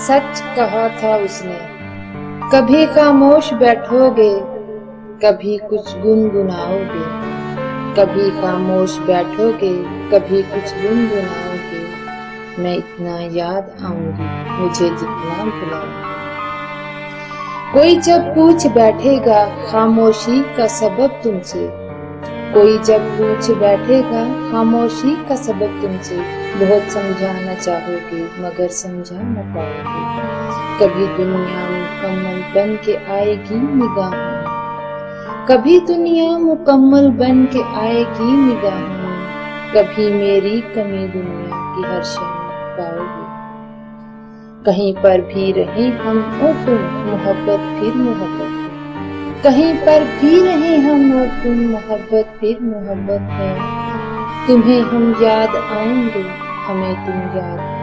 सच कहा था उसने, कभी खामोश बैठोगे, कभी कुछ गुनगुनाओगे। कभी खामोश बैठोगे, कभी कुछ गुनगुनाओगे। मैं इतना याद आऊंगी, मुझे जितना बुलाओगे। कोई जब पूछ बैठेगा खामोशी का सबब तुमसे, कोई जब पूछ बैठेगा खामोशी का सबब तुमसे। बहुत समझाना चाहोगे मगर समझा न पाओगे। कभी दुनिया मुकम्मल बन के आएगी निगाहों में, कभी दुनिया मुकम्मल बन के आएगी निगाहों में। कभी मेरी कमी दुनिया की हर शय में पाओगे। कहीं पर भी रहे हम और तुम, मोहब्बत फिर मोहब्बत है। कहीं पर भी रहे हम और तुम, मोहब्बत फिर मोहब्बत है। तुम्हें हम याद आएंगे, हमें तुम याद